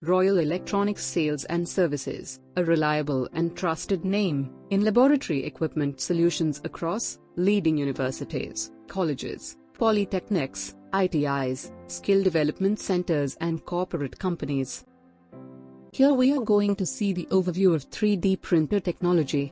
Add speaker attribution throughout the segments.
Speaker 1: Royal Electronics Sales and Services, a reliable and trusted name in laboratory equipment solutions across leading universities, colleges, polytechnics, ITIs, skill development centers and corporate companies. Here we are going to see the overview of 3D printer technology.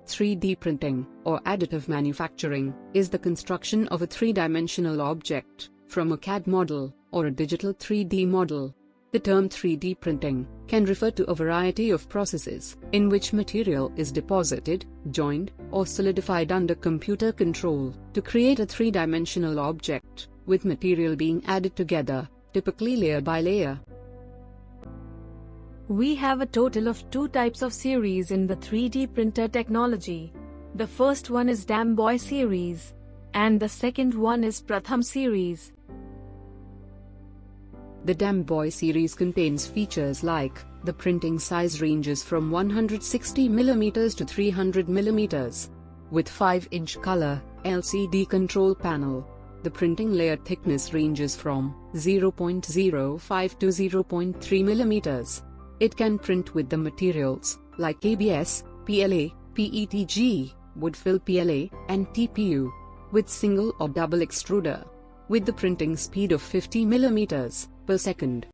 Speaker 1: 3D printing, or additive manufacturing, is the construction of a three-dimensional object from a CAD model or a digital 3D model. The term 3D printing can refer to a variety of processes in which material is deposited, joined, or solidified under computer control to create a three-dimensional object, with material being added together, typically layer by layer.
Speaker 2: We have a total of 2 types of series in the 3D printer technology. The first one is Damboy series, and the second one is Pratham series.
Speaker 1: The Damboy series contains features like the printing size ranges from 160 mm to 300 mm, with 5-inch color LCD control panel. The printing layer thickness ranges from 0.05 to 0.3 mm. It can print with the materials like ABS, PLA, PETG, wood-fill PLA, and TPU, with single or double extruder, with the printing speed of 50 mm per second.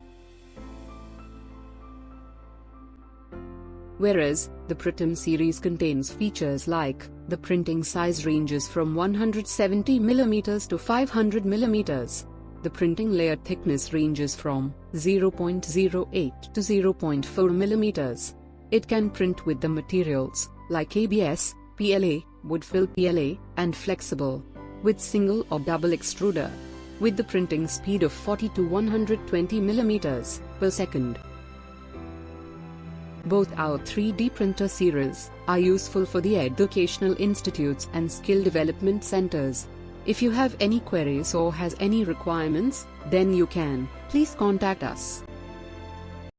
Speaker 1: Whereas, the Pratham series contains features like the printing size ranges from 170 mm to 500 mm. The printing layer thickness ranges from 0.08 to 0.4 mm. It can print with the materials like ABS, PLA, wood-fill PLA, and flexible, with single or double extruder, with the printing speed of 40 to 120 mm per second. Both our 3D printer series are useful for the educational institutes and skill development centers. If you have any queries or has any requirements, then you can please contact us.